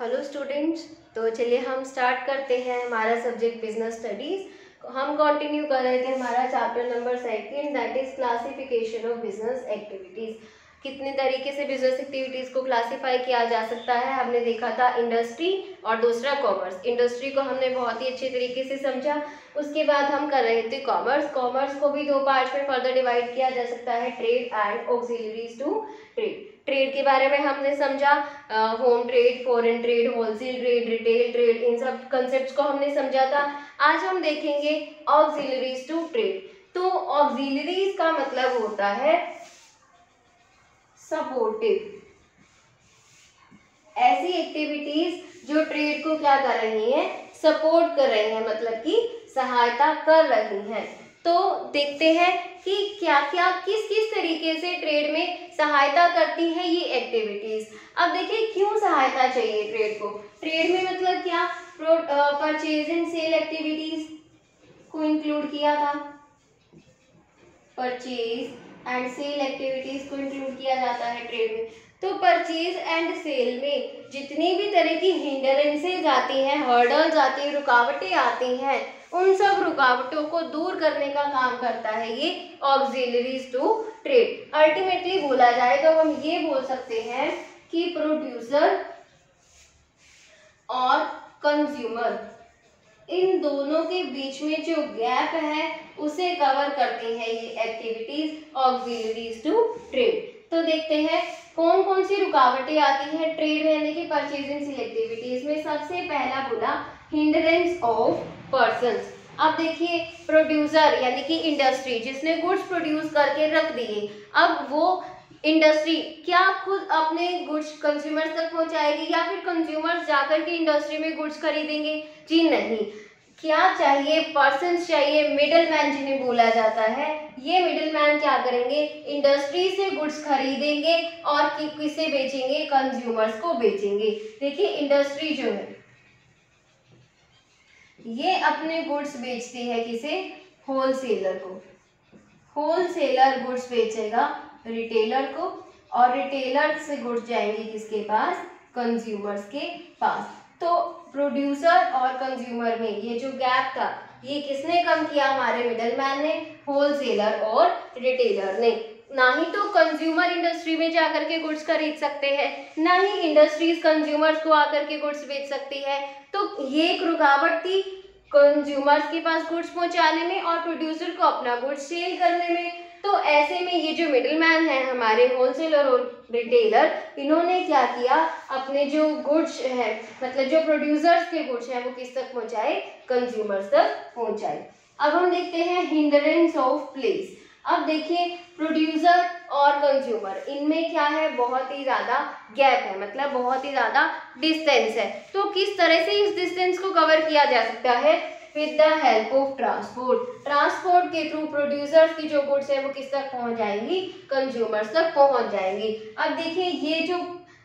Hello students. तो चलिए हम स्टार्ट करते हैं हमारा सब्जेक्ट बिजनेस स्टडीज। हम कंटिन्यू कर रहे थे हमारा chapter number 2 that is classification of business activities. कितने तरीके से बिजनेस एक्टिविटीज को क्लासिफाई किया जा सकता है हमने देखा था, इंडस्ट्री और दूसरा कॉमर्स। इंडस्ट्री को हमने बहुत ही अच्छे तरीके से समझा। उसके बाद हम कर रहे थे कॉमर्स। कॉमर्स को भी दो पार्ट्स में फर्दर डिवाइड किया जा सकता है, trade and auxiliaries to trade. Trade के बारे में हमने समझा, home trade, foreign trade, wholesale trade, retail trade, इन सब कंसेप्ट्स को हमने समझा था। आज हम देखेंगे ऑक्सिलरीज टू ट्रेड। तो ऑक्सिलरीज का मतलब होता है सपोर्टिव, ऐसी एक्टिविटीज जो ट्रेड को क्या कर रही हैं, सपोर्ट कर रही हैं, मतलब कि सहायता कर रही हैं। तो देखते हैं कि क्या क्या किस किस तरीके से ट्रेड में सहायता करती है ये एक्टिविटीज। अब देखिए क्यों सहायता चाहिए ट्रेड को। ट्रेड में मतलब क्या, परचेज एंड सेल एक्टिविटीज को इंक्लूड किया था, परचेज एंड सेल एक्टिविटीज को इंक्लूड किया जाता है ट्रेड में। तो परचेज एंड सेल में जितनी भी तरह की हिंडरेंसेज आती हैं, हर्डल्स आती हैं, रुकावटें आती हैं, उन सब रुकावटों को दूर करने का काम करता है ये ऑक्सिलरीज टू ट्रेड। अल्टीमेटली बोला जाए तो हम ये बोल सकते हैं कि प्रोड्यूसर और कंज्यूमर, इन दोनों के बीच में जो गैप है उसे कवर करती है ये एक्टिविटीज ऑक्सिलरीज टू ट्रेड। तो देखते हैं कौन कौन सी रुकावटें आती हैं ट्रेड में, यानी कि परचेजिंग सेल एक्टिविटीज में। सबसे पहला बोला हिंड्रेंस ऑफ पर्सन्स। अब देखिए प्रोड्यूसर यानी कि इंडस्ट्री जिसने गुड्स प्रोड्यूस करके रख दिए, अब वो इंडस्ट्री क्या खुद अपने गुड्स कंज्यूमर्स तक पहुंचाएगी या फिर कंज्यूमर्स जाकर के इंडस्ट्री में गुड्स खरीदेंगे? जी नहीं। क्या चाहिए, पर्सन्स चाहिए, मिडिल मैन जिन्हें बोला जाता है। ये मिडिल मैन क्या करेंगे, इंडस्ट्री से गुड्स खरीदेंगे और किसे बेचेंगे, कंज्यूमर्स को बेचेंगे। देखिए इंडस्ट्री जो है ये अपने गुड्स बेचती है किसे, होलसेलर को। होलसेलर गुड्स बेचेगा रिटेलर को और रिटेलर से गुड्स जाएंगे किसके पास, कंज्यूमर्स के पास। तो प्रोड्यूसर और कंज्यूमर में ये जो गैप था ये किसने कम किया, हमारे मिडलमैन ने, होलसेलर और रिटेलर ने। ना ही तो कंज्यूमर इंडस्ट्री में जाकर के गुड्स खरीद सकते हैं, ना ही इंडस्ट्रीज कंज्यूमर्स को आकर के गुड्स बेच सकती है। तो ये एक रुकावट थी कंज्यूमर्स के पास गुड्स पहुंचाने में और प्रोड्यूसर को अपना गुड्स सेल करने में। तो ऐसे में ये जो मिडिलमैन है हमारे होलसेलर और रिटेलर, इन्होंने क्या किया, अपने जो गुड्स है मतलब जो प्रोड्यूसर्स के गुड्स हैं वो किस तक पहुंचाए, कंज्यूमर्स तक पहुंचाए। अब हम देखते हैं हिंड्रेंस ऑफ प्लेस। अब देखिए प्रोड्यूसर और कंज्यूमर इनमें क्या है, बहुत ही ज़्यादा गैप है, मतलब बहुत ही ज़्यादा डिस्टेंस है। तो किस तरह से इस डिस्टेंस को कवर किया जा सकता है, with the help of transport. Transport के थ्रू प्रोड्यूसर्स की जो गुड्स है वो किस तक पहुंच जाएंगी, कंज्यूमर्स तक पहुंच जाएंगी। अब देखिए ये जो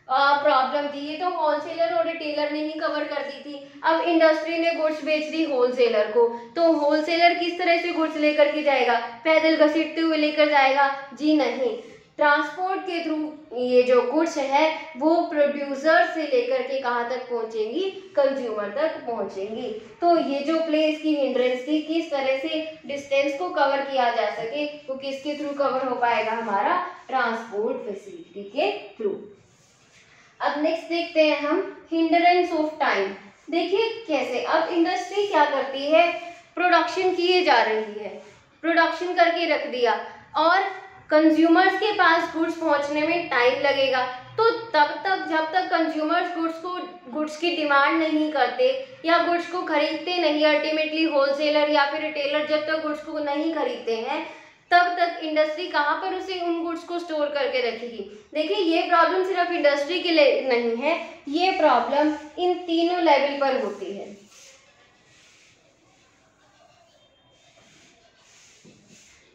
प्रॉब्लम थी ये तो होलसेलर और रिटेलर ने ही कवर कर दी थी। अब इंडस्ट्री ने गुड्स बेच दी होलसेलर को, तो होलसेलर किस तरह से गुड्स लेकर के जाएगा, पैदल घसीटते हुए लेकर जाएगा? जी नहीं। ट्रांसपोर्ट के थ्रू ये जो गुड्स है वो प्रोड्यूसर से लेकर के कहाँ तक पहुंचेंगी, कंज्यूमर तक पहुंचेंगी। तो ये जो प्लेस की हिंड्रेंस थी, किस तरह से डिस्टेंस को कवर किया जा सके, वो किसके थ्रू कवर हो पाएगा, हमारा ट्रांसपोर्ट फैसिलिटी के थ्रू। अब नेक्स्ट देखते हैं हम हिंड्रेंस ऑफ टाइम। देखिए कैसे, अब इंडस्ट्री क्या करती है, प्रोडक्शन किए जा रही है, प्रोडक्शन करके रख दिया और कंज्यूमर्स के पास गुड्स पहुंचने में टाइम लगेगा। तो तब तक जब तक कंज्यूमर्स गुड्स की डिमांड नहीं करते या गुड्स को खरीदते नहीं, अल्टीमेटली होलसेलर या फिर रिटेलर जब तक गुड्स को नहीं खरीदते हैं तब तक इंडस्ट्री कहाँ पर उसे उन गुड्स को स्टोर करके रखेगी। देखिए ये प्रॉब्लम सिर्फ इंडस्ट्री के लिए नहीं है, ये प्रॉब्लम इन तीनों लेवल पर होती है।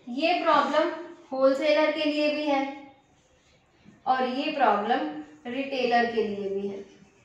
ये प्रॉब्लम होलसेलर के लिए भी है और ये प्रॉब्लम रिटेलर के लिए भी है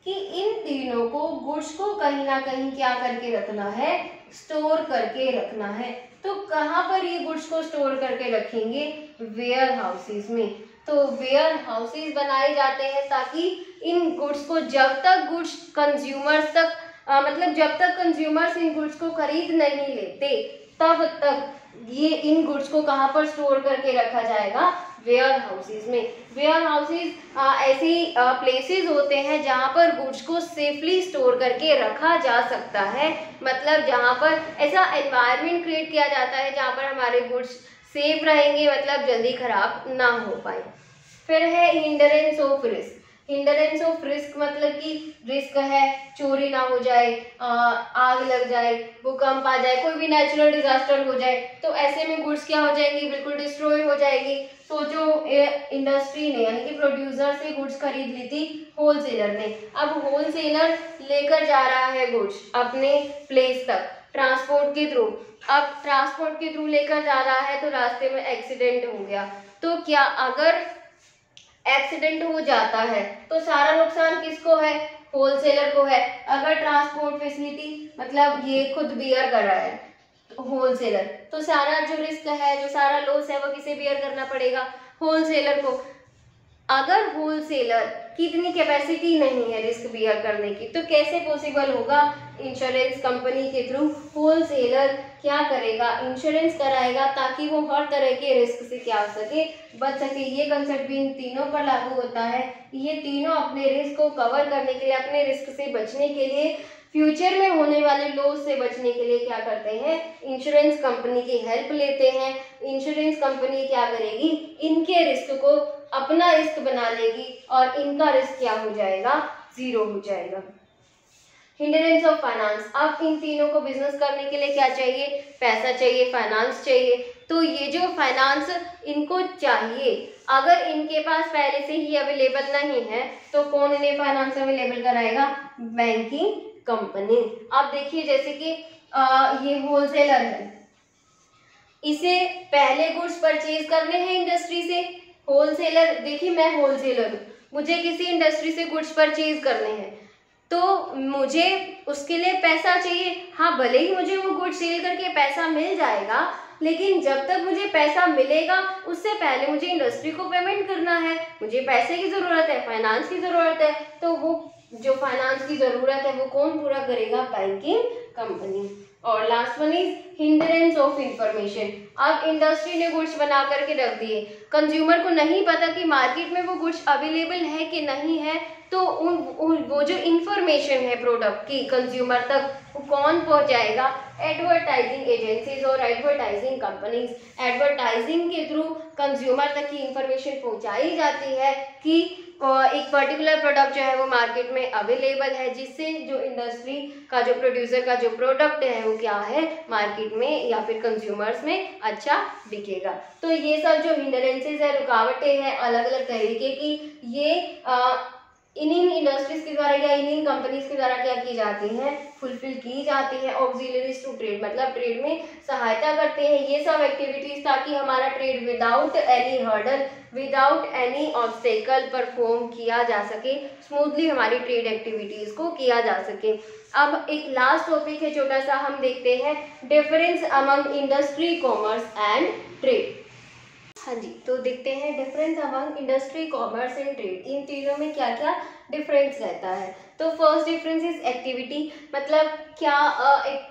कि इन तीनों को गुड्स को कहीं ना कहीं क्या करके रखना है, स्टोर करके रखना है। तो कहाँ पर ये गुड्स को स्टोर करके रखेंगे, वेयर हाउसेस में। तो वेयर हाउसेज बनाए जाते हैं ताकि इन गुड्स को जब तक गुड्स कंज्यूमर्स तक मतलब जब तक कंज्यूमर्स इन गुड्स को खरीद नहीं लेते तब तक ये इन गुड्स को कहाँ पर स्टोर करके रखा जाएगा, वेयर हाउसेज में। वेयर हाउसेज ऐसी प्लेसेस होते हैं जहाँ पर गुड्स को सेफली स्टोर करके रखा जा सकता है, मतलब जहाँ पर ऐसा एनवायरनमेंट क्रिएट किया जाता है जहाँ पर हमारे गुड्स सेफ रहेंगे, मतलब जल्दी खराब ना हो पाए। फिर है hindrance of risk. Hindrance of risk मतलब कि रिस्क है चोरी ना हो जाए, आग लग जाए, भूकंप आ जाए, कोई भी नेचुरल डिजास्टर हो जाए, तो ऐसे में गुड्स क्या हो जाएंगी, बिल्कुल डिस्ट्रॉय हो जाएगी। तो जो इंडस्ट्री ने यानी कि प्रोड्यूसर से गुड्स खरीद ली थी होलसेलर ने, अब होलसेलर लेकर जा रहा है गुड्स अपने प्लेस तक ट्रांसपोर्ट के थ्रू। अब ट्रांसपोर्ट के थ्रू लेकर जा रहा है तो रास्ते में एक्सीडेंट हो गया, तो क्या अगर एक्सीडेंट हो जाता है तो सारा नुकसान किसको है, होलसेलर को है। अगर ट्रांसपोर्ट फैसिलिटी मतलब ये खुद बियर कर रहा है होलसेलर, तो सारा जो रिस्क है, जो सारा लॉस है, वो किसे बियर करना पड़ेगा, होलसेलर को। अगर होलसेलर की इतनी कैपेसिटी नहीं है रिस्क बियर करने की, तो कैसे पॉसिबल होगा, इंश्योरेंस कंपनी के थ्रू होलसेलर क्या करेगा, इंश्योरेंस कराएगा ताकि वो हर तरह के रिस्क से क्या हो सके, बच सके। ये कंसेप्ट भी इन तीनों पर लागू होता है। ये तीनों अपने रिस्क को कवर करने के लिए, अपने रिस्क से बचने के लिए, फ्यूचर में होने वाले लॉस से बचने के लिए क्या करते हैं, इंश्योरेंस कंपनी की हेल्प लेते हैं। इंश्योरेंस कंपनी क्या करेगी, इनके रिस्क को अपना रिस्क बना लेगी और इनका रिस्क क्या हो जाएगा, जीरो हो जाएगा। हिंडरेंस ऑफ फाइनेंस, अब इन तीनों को बिजनेस करने के लिए क्या चाहिए, पैसा चाहिए, फाइनेंस चाहिए। तो ये जो फाइनेंस इनको चाहिए, अगर इनके पास पहले से ही अवेलेबल नहीं है तो कौन इन्हें फाइनेंस अवेलेबल कराएगा, बैंकिंग कंपनी। अब देखिए जैसे कि ये होलसेलर है, इसे पहले गुड्स परचेज करने हैं इंडस्ट्री से। होलसेलर, देखिए मैं होलसेलर हूँ, मुझे किसी इंडस्ट्री से गुड्स परचेज करने हैं, तो मुझे उसके लिए पैसा चाहिए। हाँ, भले ही मुझे वो गुड्स सेल करके पैसा मिल जाएगा, लेकिन जब तक मुझे पैसा मिलेगा उससे पहले मुझे इंडस्ट्री को पेमेंट करना है, मुझे पैसे की ज़रूरत है, फाइनेंस की ज़रूरत है। तो वो जो फाइनेंस की ज़रूरत है वो कौन पूरा करेगा, बैंकिंग कंपनी। और last one is hindrance of information. अब इंडस्ट्री ने गुड्स बना करके रख दिए, कंज्यूमर को नहीं पता कि मार्केट में वो गुड्स अवेलेबल है कि नहीं है, तो वो जो इंफॉर्मेशन है प्रोडक्ट की कंज्यूमर तक वो कौन पहुंचाएगा, एडवर्टाइजिंग एजेंसीज और एडवर्टाइजिंग कंपनीज। एडवर्टाइजिंग के थ्रू कंज्यूमर तक की इंफॉर्मेशन पहुंचाई जाती है कि एक पर्टिकुलर प्रोडक्ट जो है वो मार्केट में अवेलेबल है, जिससे जो इंडस्ट्री का, जो प्रोड्यूसर का जो प्रोडक्ट है वो क्या है, मार्केट में या फिर कंज्यूमर्स में अच्छा बिकेगा। तो ये सब जो हिंडरेंसेज है, रुकावटें हैं अलग अलग तरीके की, ये इन्हीं इंडस्ट्रीज के द्वारा या इन्हीं कंपनीज के द्वारा क्या की जाती हैं, फुलफिल की जाती है। ऑक्सिलरीज टू ट्रेड मतलब ट्रेड में सहायता करते हैं ये सब एक्टिविटीज, ताकि हमारा trade without any hurdle, without any obstacle perform किया जा सके, स्मूथली हमारी ट्रेड एक्टिविटीज को किया जा सके। अब एक लास्ट टॉपिक है छोटा सा, हम देखते हैं difference among industry, commerce and trade. हाँ जी, तो देखते हैं difference among industry, commerce and trade, इन तीनों में क्या क्या डिफरेंस रहता है। तो फर्स्ट डिफरेंस इज एक्टिविटी, मतलब क्या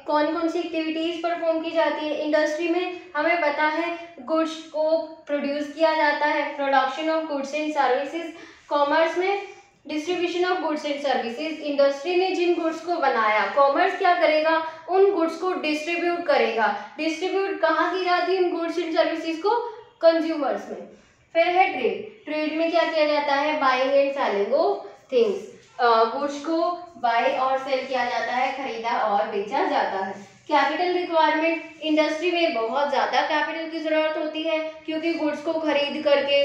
कौन कौन सी एक्टिविटीज परफॉर्म की जाती है इंडस्ट्री में। हमें पता है गुड्स को प्रोड्यूस किया जाता है, production of goods and services. Commerce में distribution of goods and services, industry ने जिन गुड्स को बनाया, कॉमर्स क्या करेगा, उन गुड्स को डिस्ट्रीब्यूट करेगा। डिस्ट्रीब्यूट कहाँ की जाती है उन गुड्स एंड सर्विसेज को, कंज्यूमर्स में। फिर है ट्रेड, ट्रेड में क्या किया जाता है, buying and selling of things, goods को बाय और सेल किया जाता है, खरीदा और बेचा जाता है। कैपिटल रिक्वायरमेंट, इंडस्ट्री में बहुत ज़्यादा कैपिटल की ज़रूरत होती है, क्योंकि गुड्स को खरीद करके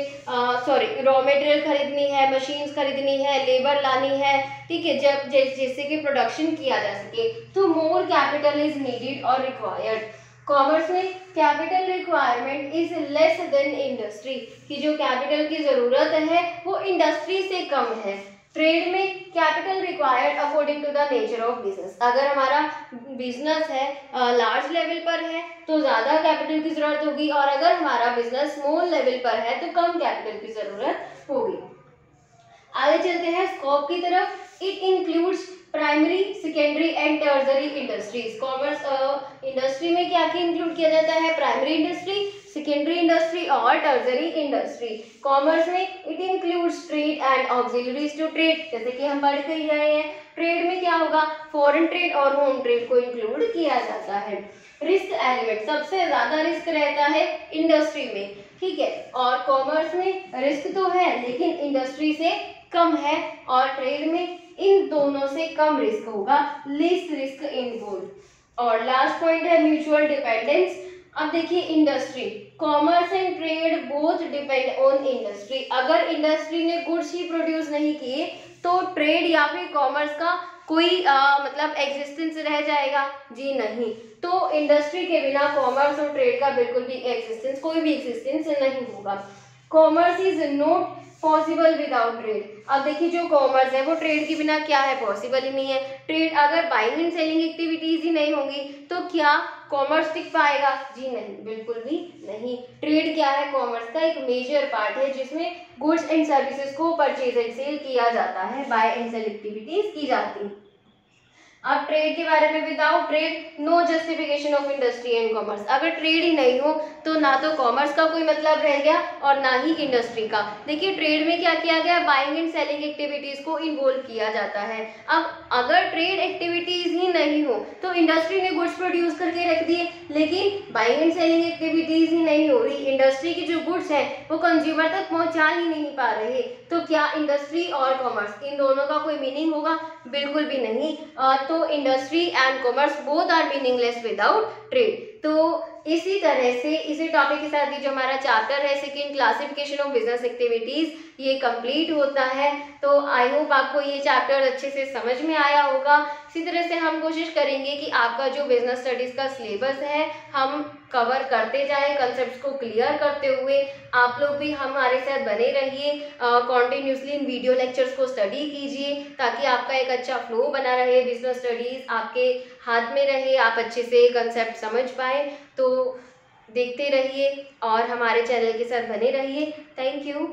रॉ मटेरियल खरीदनी है, मशीन्स खरीदनी है, लेबर लानी है, ठीक है, जब जैसे कि प्रोडक्शन किया जा सके, तो मोर कैपिटल इज नीडेड और रिक्वायर्ड। कॉमर्स में capital requirement is less than industry, की जो कैपिटल की ज़रूरत है वो इंडस्ट्री से कम है। ट्रेड में capital required according to the nature of business. अगर हमारा बिजनेस है लार्ज लेवल पर है तो ज़्यादा कैपिटल की ज़रूरत होगी, और अगर हमारा बिजनेस स्मॉल लेवल पर है तो कम कैपिटल की ज़रूरत होगी। आगे चलते हैं स्कोप की तरफ। It includes primary, secondary and tertiary industries. Commerce industry में क्या क्या इंक्लूड किया जाता है? प्राइमरी इंडस्ट्री, सेकेंडरी इंडस्ट्री और टर्शरी इंडस्ट्री। कॉमर्स में it includes trade and auxiliaries to trade, जैसे कि हम पढ़ के ही आए हैं। ट्रेड में क्या होगा? फॉरेन ट्रेड और होम ट्रेड को इंक्लूड किया जाता है। रिस्क एलिमेंट, सबसे ज्यादा रिस्क रहता है इंडस्ट्री में, ठीक है, और कॉमर्स में रिस्क तो है लेकिन इंडस्ट्री से कम है, और ट्रेड में इन दोनों से कम रिस्क होगा, लीस्ट रिस्क इन्वॉल्व। और लास्ट पॉइंट है म्यूचुअल डिपेंडेंस। अब देखिए industry, commerce and trade both depend on industry. अगर इंडस्ट्री ने गुड्स ही प्रोड्यूस नहीं किए तो ट्रेड या फिर कॉमर्स का कोई मतलब एग्जिस्टेंस रह जाएगा? जी नहीं। तो इंडस्ट्री के बिना कॉमर्स और ट्रेड का बिल्कुल भी एग्जिस्टेंस, कोई भी एग्जिस्टेंस नहीं होगा। Commerce is not possible without trade. अब देखिए जो कॉमर्स है वो ट्रेड के बिना क्या है? पॉसिबल ही नहीं है। ट्रेड अगर बाइंग एंड सेलिंग एक्टिविटीज ही नहीं होंगी तो क्या कॉमर्स टिक पाएगा? जी नहीं, बिल्कुल भी नहीं। ट्रेड क्या है? कॉमर्स का एक मेजर पार्ट है जिसमें गुड्स एंड सर्विसेज को परचेज एंड सेल किया जाता है, बाय एंड सेल एक्टिविटीज की जाती है। अब ट्रेड के बारे में, without trade no justification of industry and commerce. अगर ट्रेड ही नहीं हो तो ना तो कॉमर्स का कोई मतलब रह गया और ना ही इंडस्ट्री का। देखिए ट्रेड में क्या किया गया? बाइंग एंड सेलिंग एक्टिविटीज को इन्वॉल्व किया जाता है। अब अगर ट्रेड एक्टिविटीज ही नहीं हो तो इंडस्ट्री ने गुड्स प्रोड्यूस करके रख दिए लेकिन बाइंग एंड सेलिंग एक्टिविटीज ही नहीं हो रही, इंडस्ट्री की जो गुड्स है वो कंज्यूमर तक पहुंचा ही नहीं पा रहे, तो क्या इंडस्ट्री और कॉमर्स इन दोनों का कोई मीनिंग होगा? बिल्कुल भी नहीं। तो industry and commerce both are meaningless without trade. तो इसी तरह से इसी टॉपिक के साथ ही जो हमारा चैप्टर है second classification of business activities ये कंप्लीट होता है। तो आई होप आपको ये चैप्टर अच्छे से समझ में आया होगा। इसी तरह से हम कोशिश करेंगे कि आपका जो बिजनेस स्टडीज का सिलेबस है हम कवर करते जाएं, कंसेप्ट्स को क्लियर करते हुए। आप लोग भी हमारे साथ बने रहिए, कॉन्टिन्यूसली इन वीडियो लेक्चर्स को स्टडी कीजिए ताकि आपका एक अच्छा फ्लो बना रहे, बिजनेस स्टडीज आपके हाथ में रहे, आप अच्छे से कंसेप्ट समझ पाए। तो देखते रहिए और हमारे चैनल के साथ बने रहिए। Thank you.